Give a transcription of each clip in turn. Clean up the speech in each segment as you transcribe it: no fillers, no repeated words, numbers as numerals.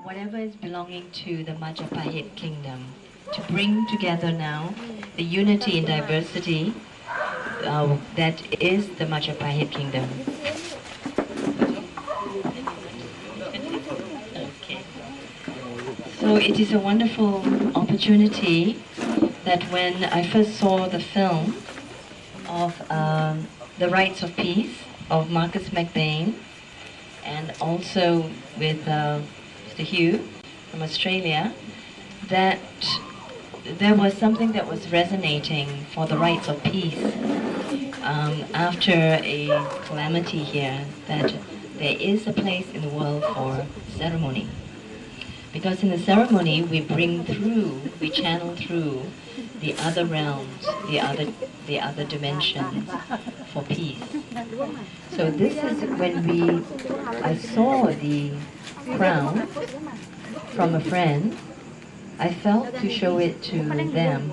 whatever is belonging to the Majapahit kingdom, to bring together now the unity in diversity that is the Majapahit kingdom. Okay. So it is a wonderful opportunity that when I first saw the film of The Rights of Peace of Marcus McBain, and also with Mr. Hugh from Australia, that there was something that was resonating for the rights of peace after a calamity here, that there is a place in the world for ceremony. Because in the ceremony we bring through, we channel through the other realms, the other dimensions for peace. So this is when I saw the crown from a friend, I felt to show it to them.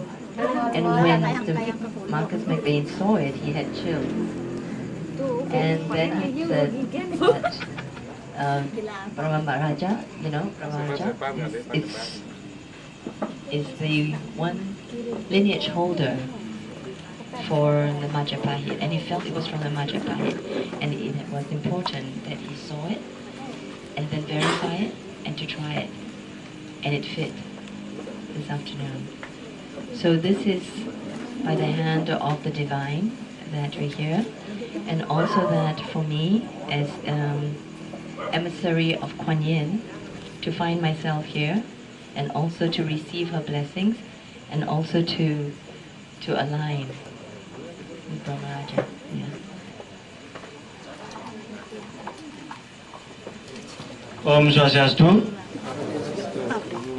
And when Mr. Marcus McBain saw it, he had chills. And then he said that Brahma Maharaja, Brahma Maharaja is the one lineage holder for the Majapahit, and he felt it was from the Majapahit, and it was important that he saw it and then verify it and to try it, and it fit this afternoon. So this is by the hand of the divine that we're here, and also that for me as emissary of Kuan Yin, to find myself here and also to receive her blessings and also to align with Brahmaraja. Yeah. Om Swastiastu.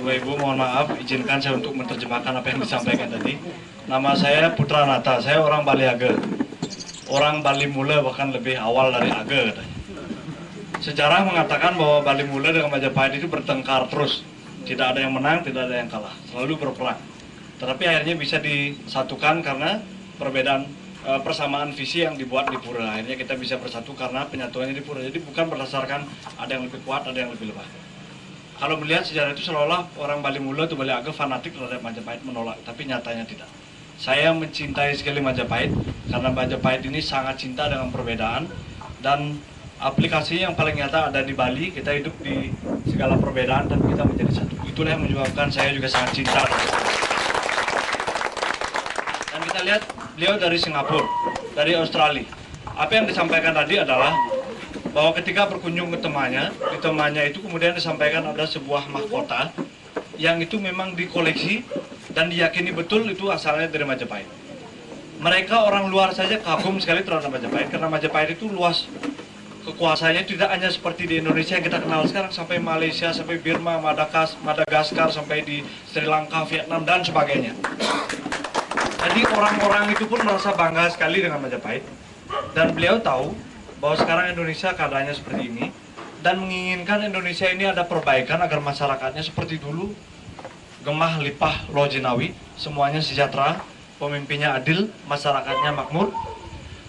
Bapak Ibu, mohon maaf, izinkan saya untuk menerjemahkan apa yang disampaikan tadi. Nama saya Putra Nata, saya orang Bali Age. Orang Bali Mula bahkan lebih awal dari Age katanya. Sejarah mengatakan bahwa Bali Mula dengan Majapahit itu bertengkar terus. Tidak ada yang menang, tidak ada yang kalah, selalu berperang. Tetapi akhirnya bisa disatukan karena perbedaan persamaan visi yang dibuat di Pura. Akhirnya kita bisa bersatu karena penyatuannya di Pura. Jadi bukan berdasarkan ada yang lebih kuat, ada yang lebih lemah. Kalau melihat sejarah itu seolah-olah orang Bali Mula atau Bali Age fanatik terhadap Majapahit, menolak, tapi nyatanya tidak. Saya mencintai sekali Majapahit karena Majapahit ini sangat cinta dengan perbedaan, dan aplikasinya yang paling nyata ada di Bali. Kita hidup di segala perbedaan dan kita menjadi satu. Itulah yang menyebabkan saya juga sangat cinta. Dan kita lihat beliau dari Singapura, dari Australia. Apa yang disampaikan tadi adalah bahwa ketika berkunjung ke temannya itu kemudian disampaikan ada sebuah mahkota yang itu memang dikoleksi dan diyakini betul itu asalnya dari Majapahit. Mereka orang luar saja kagum sekali terhadap Majapahit karena Majapahit itu luas kekuasaannya, tidak hanya seperti di Indonesia yang kita kenal sekarang, sampai Malaysia, sampai Burma, Madagaskar, sampai di Sri Lanka, Vietnam, dan sebagainya. Jadi orang-orang itu pun merasa bangga sekali dengan Majapahit, dan beliau tahu bahwa sekarang Indonesia keadaannya seperti ini, dan menginginkan Indonesia ini ada perbaikan agar masyarakatnya seperti dulu, gemah, lipah, loh jinawi, semuanya sejahtera, pemimpinnya adil, masyarakatnya makmur.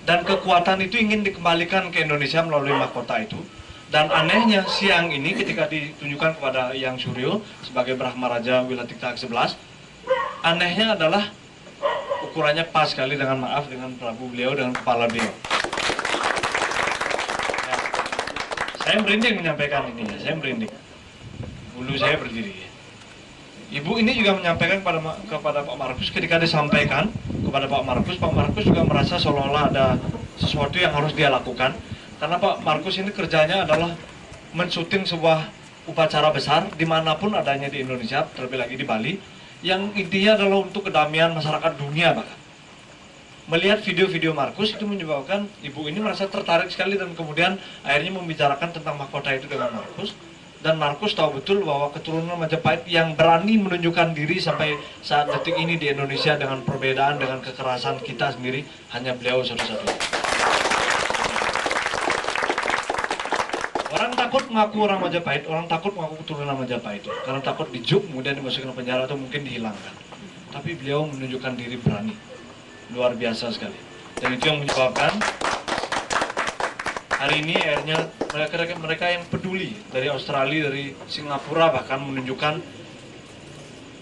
Dan kekuatan itu ingin dikembalikan ke Indonesia melalui mahkota itu. Dan anehnya siang ini ketika ditunjukkan kepada Yang Suryo sebagai Brahmaraja Wilatikta ke-11, anehnya adalah ukurannya pas sekali dengan Prabu beliau, dengan kepala beliau. Ya. Saya merinding menyampaikan ini, saya merinding. Bulu saya berdiri. Ibu ini juga menyampaikan kepada Pak Markus, ketika disampaikan kepada Pak Markus juga merasa seolah-olah ada sesuatu yang harus dia lakukan. Karena Pak Markus ini kerjanya adalah mensyuting sebuah upacara besar dimanapun adanya di Indonesia, terlebih lagi di Bali, yang intinya adalah untuk kedamaian masyarakat dunia bahkan. Melihat video-video Markus itu menyebabkan ibu ini merasa tertarik sekali, dan kemudian akhirnya membicarakan tentang mahkota itu dengan Markus. Dan Markus tahu betul bahwa keturunan Majapahit yang berani menunjukkan diri sampai saat detik ini di Indonesia dengan perbedaan, dengan kekerasan kita sendiri, hanya beliau satu-satunya. Orang takut mengaku orang Majapahit, orang takut mengaku keturunan Majapahit, karena takut dijuk, kemudian dimasukkan ke penjara atau mungkin dihilangkan. Tapi beliau menunjukkan diri berani, luar biasa sekali. Dan itu yang menyebabkan Hari ini akhirnya mereka yang peduli dari Australia, dari Singapura bahkan menunjukkan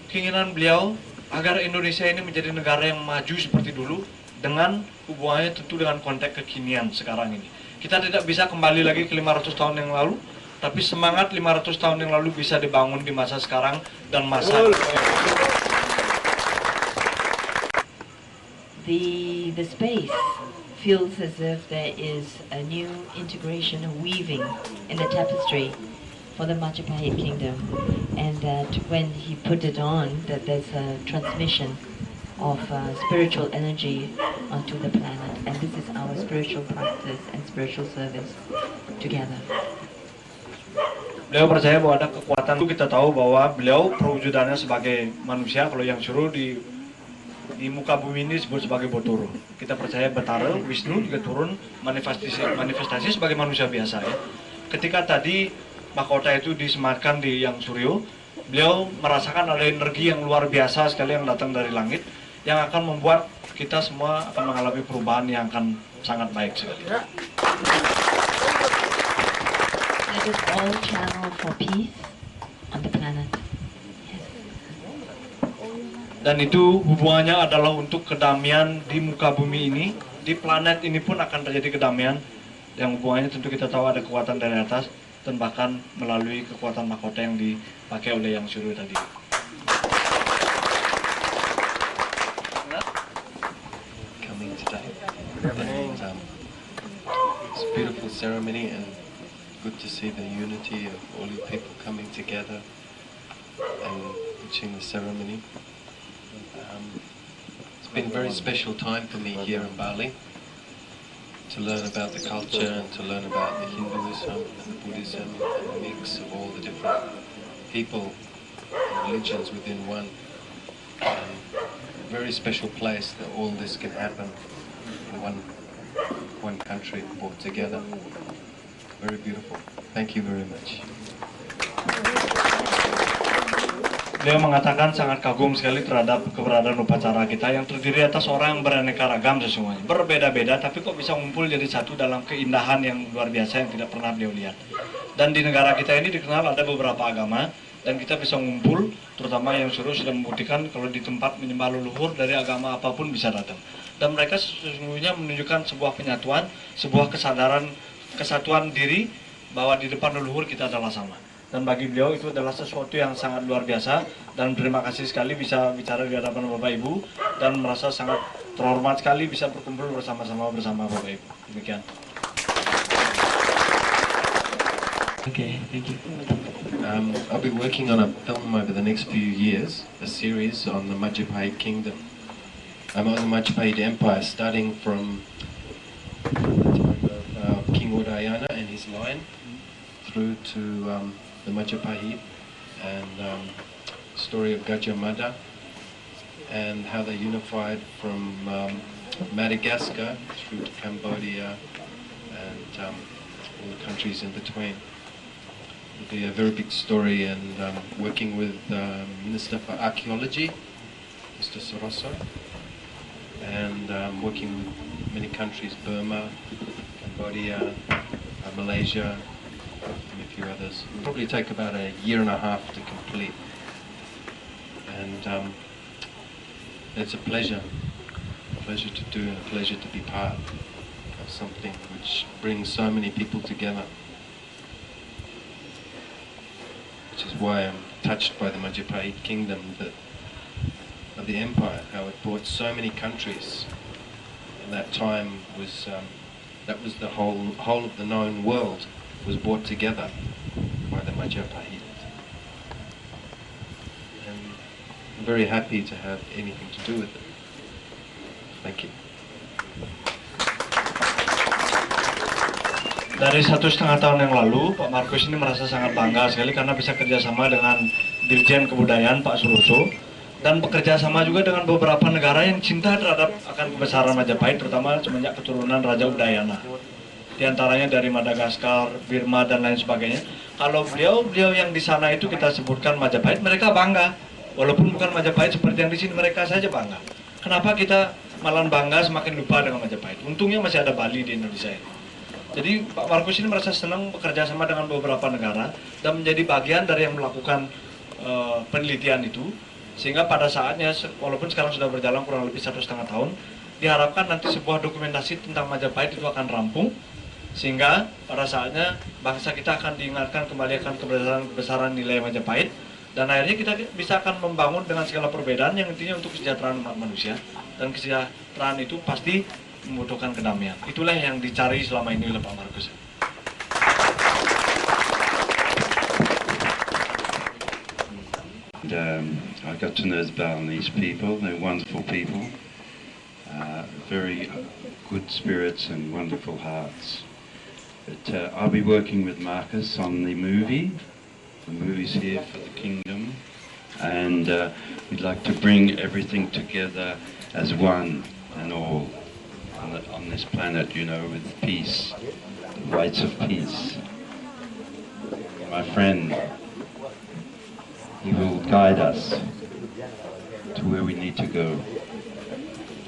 keinginan beliau agar Indonesia ini menjadi negara yang maju seperti dulu dengan hubungannya tentu dengan konteks kekinian sekarang ini. Kita tidak bisa kembali lagi ke 500 tahun yang lalu, tapi semangat 500 tahun yang lalu bisa dibangun di masa sekarang dan masa the space feels as if there is a new integration, a weaving in the tapestry for the Majapahit kingdom, and that when he put it on, that there's a transmission of spiritual energy onto the planet, and this is our spiritual practice and spiritual service together. Beliau percaya bahwa ada kekuatan itu. Kita tahu bahwa beliau perwujudannya sebagai manusia, kalau yang suruh di muka bumi ini disebut sebagai Botoro. Kita percaya Betara, Wisnu juga turun manifestasi sebagai manusia biasa ya. Ketika tadi mahkota itu disematkan di Yang Suryo, beliau merasakan ada energi yang luar biasa sekali yang datang dari langit, yang akan membuat kita semua akan mengalami perubahan yang akan sangat baik sekali. Let us all channel for peace on the planet. Dan itu hubungannya adalah untuk kedamaian di muka bumi ini, di planet ini pun akan terjadi kedamaian, yang hubungannya tentu kita tahu ada kekuatan dari atas, dan bahkan melalui kekuatan mahkota yang dipakai oleh Yang Suryo tadi. Coming today, and it's a beautiful ceremony, and good to see the unity of all you people coming together and watching the ceremony. It's been a very special time for me here in Bali to learn about the culture and to learn about the Hinduism and the Buddhism and the mix of all the different people and religions within one. Very special place that all this can happen in one country brought together. Very beautiful. Thank you very much. Beliau mengatakan sangat kagum sekali terhadap keberadaan upacara kita yang terdiri atas orang yang beraneka ragam sesungguhnya. Berbeda-beda tapi kok bisa ngumpul jadi satu dalam keindahan yang luar biasa yang tidak pernah beliau lihat. Dan di negara kita ini dikenal ada beberapa agama dan kita bisa ngumpul, terutama Yang Suryo sudah membuktikan kalau di tempat menyembah leluhur dari agama apapun bisa datang. Dan mereka sesungguhnya menunjukkan sebuah penyatuan, sebuah kesatuan diri bahwa di depan leluhur kita adalah sama. Dan bagi beliau itu adalah sesuatu yang sangat luar biasa, dan terima kasih sekali bisa bicara di hadapan Bapak Ibu dan merasa sangat terhormat sekali bisa berkumpul bersama-sama bersama Bapak Ibu. Demikian. Okay, thank you. I'll be working on a film over the next few years, a series on the Majapahit Kingdom. I'm on the Majapahit Empire, starting from the time of King Udayana and his line through to the Majapahit, and story of Gajah Mada and how they unified from Madagascar through to Cambodia and all the countries in between. It'll be a very big story, and working with Minister for Archaeology, Mr. Soroso, and working with many countries, Burma, Cambodia, Malaysia, and a few others. It'll probably take about a year and a half to complete, and it's a pleasure to do and a pleasure to be part of something which brings so many people together, which is why I'm touched by the Majapahit Kingdom of the empire, how it brought so many countries, and that time was that was the whole of the known world was brought together by the Majapahit. And I'm very happy to have anything to do with it. Thank you. Dari 1,5 tahun yang lalu, Pak Markus ini merasa sangat bangga sekali karena bisa kerjasama dengan Dirjen Kebudayaan Pak Suroso, dan bekerja sama juga dengan beberapa negara yang cinta terhadap akan kebesaran Majapahit, terutama semenjak keturunan Raja Udayana. Di antaranya dari Madagaskar, Burma, dan lain sebagainya. Kalau beliau yang di sana itu kita sebutkan Majapahit, mereka bangga. Walaupun bukan Majapahit seperti yang di sini, mereka saja bangga. Kenapa kita malah bangga semakin lupa dengan Majapahit? Untungnya masih ada Bali di Indonesia ini. Jadi Pak Markus ini merasa senang bekerja sama dengan beberapa negara dan menjadi bagian dari yang melakukan penelitian itu, sehingga pada saatnya walaupun sekarang sudah berjalan kurang lebih 1,5 tahun, diharapkan nanti sebuah dokumentasi tentang Majapahit itu akan rampung, sehingga pada saatnya bangsa kita akan diingatkan kembali akan kebesaran nilai Majapahit, dan akhirnya kita bisa akan membangun dengan segala perbedaan yang intinya untuk kesejahteraan umat manusia, dan kesejahteraan itu pasti membutuhkan kedamaian. Itulah yang dicari selama ini oleh Pak Markus. I got to know the Balinese people. They're wonderful people, very good spirits and wonderful hearts. But I'll be working with Marcus on the movie. The movie's here for the kingdom, and we'd like to bring everything together as one and all on this planet, you know, with peace, the rights of peace. My friend, he will guide us to where we need to go.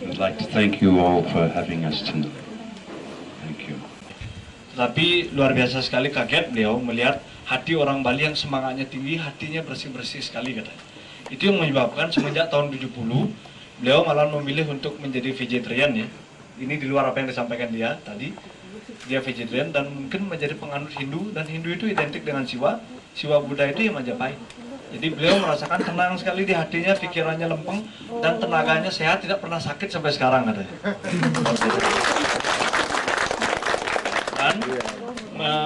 I'd like to thank you all for having us tonight. Thank you. Tapi luar biasa sekali kaget beliau melihat hati orang Bali yang semangatnya tinggi, hatinya bersih-bersih sekali katanya. Itu yang menyebabkan semenjak tahun 70 beliau malah memilih untuk menjadi vegetarian ya. Ini di luar apa yang disampaikan dia tadi. Dia vegetarian dan mungkin menjadi penganut Hindu, dan Hindu itu identik dengan Siwa. Siwa Buddha itu yang Majapahit. Jadi beliau merasakan tenang sekali di hatinya, pikirannya lempeng, dan tenaganya sehat, tidak pernah sakit sampai sekarang katanya. Dan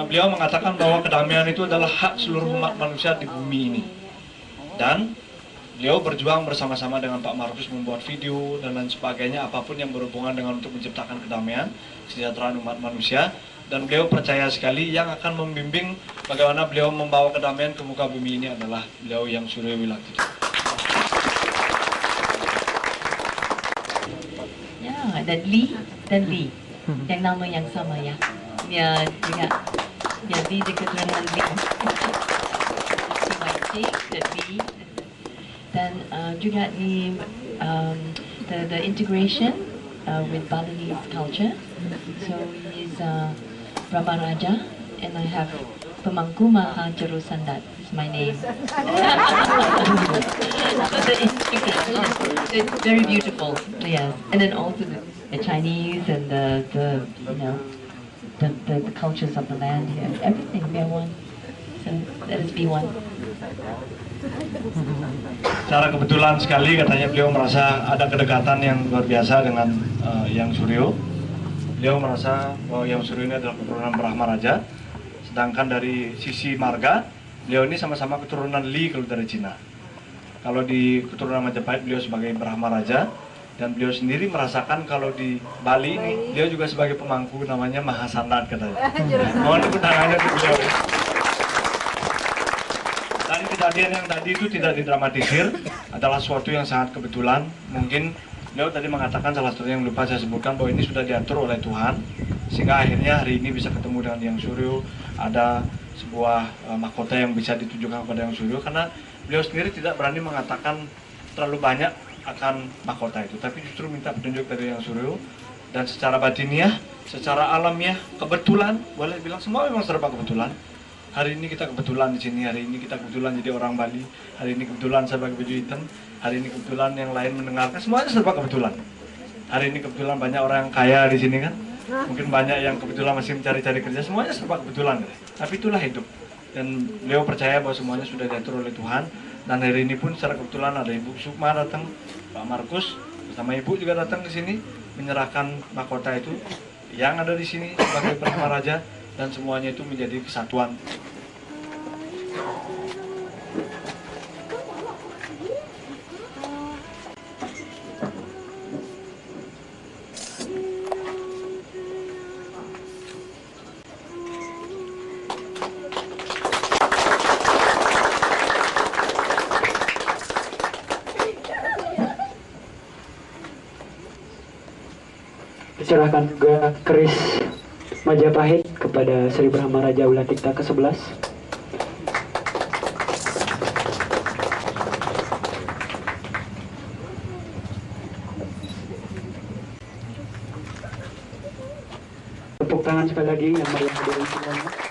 beliau mengatakan bahwa kedamaian itu adalah hak seluruh umat manusia di bumi ini. Dan beliau berjuang bersama-sama dengan Pak Markus membuat video dan lain sebagainya, apapun yang berhubungan dengan untuk menciptakan kedamaian, kesejahteraan umat manusia. Dan beliau percaya sekali yang akan membimbing bagaimana beliau membawa kedamaian ke muka bumi ini adalah beliau yang Suryo Wilakti. Ya, dan Lee, yang nama yang sama ya. Ya juga, ya Lee dekat dengan Lee. Dan Lee, dan juga di the integration with Balinese culture. So he's Brahma Raja, and I have Pemangku Maha Jerusandat is my name. So the integration, it's very beautiful, yes. And then also the Chinese and the you know the cultures of the land here, everything we are one. So let us be one. Secara kebetulan sekali katanya beliau merasa ada kedekatan yang luar biasa dengan Yang Suryo. Beliau merasa bahwa Yang Suryo ini adalah keturunan Brahma Raja, sedangkan dari sisi marga beliau ini sama-sama keturunan Li kalau dari Cina. Kalau di keturunan Majapahit beliau sebagai Brahma Raja, dan beliau sendiri merasakan kalau di Bali ini beliau juga sebagai pemangku namanya Mahasanat katanya. Mohon tepuk tangannya untuk beliau. Dan kejadian yang tadi itu tidak didramatisir, adalah suatu yang sangat kebetulan. Mungkin beliau tadi mengatakan salah satu yang lupa saya sebutkan bahwa ini sudah diatur oleh Tuhan, sehingga akhirnya hari ini bisa ketemu dengan Yang Suryo, ada sebuah mahkota yang bisa ditujukan kepada Yang Suryo, karena beliau sendiri tidak berani mengatakan terlalu banyak akan mahkota itu, tapi justru minta petunjuk dari Yang Suryo. Dan secara batiniah, secara alamiah, kebetulan, boleh bilang semua memang serba kebetulan. Hari ini kita kebetulan di sini, hari ini kita kebetulan jadi orang Bali, hari ini kebetulan saya pakai baju hitam, hari ini kebetulan yang lain mendengarkan, semuanya serba kebetulan. Hari ini kebetulan banyak orang yang kaya di sini kan, mungkin banyak yang kebetulan masih mencari-cari kerja, semuanya serba kebetulan. Tapi itulah hidup. Dan beliau percaya bahwa semuanya sudah diatur oleh Tuhan. Dan hari ini pun secara kebetulan ada Ibu Sukma datang, Pak Markus bersama Ibu juga datang ke sini menyerahkan mahkota itu yang ada di sini sebagai Brahma Raja, dan semuanya itu menjadi kesatuan. Diserahkan juga keris Majapahit kepada Sri Brahma Raja Ulatikta ke-11. Tepuk tangan sekali lagi yang meriah hadirin semuanya.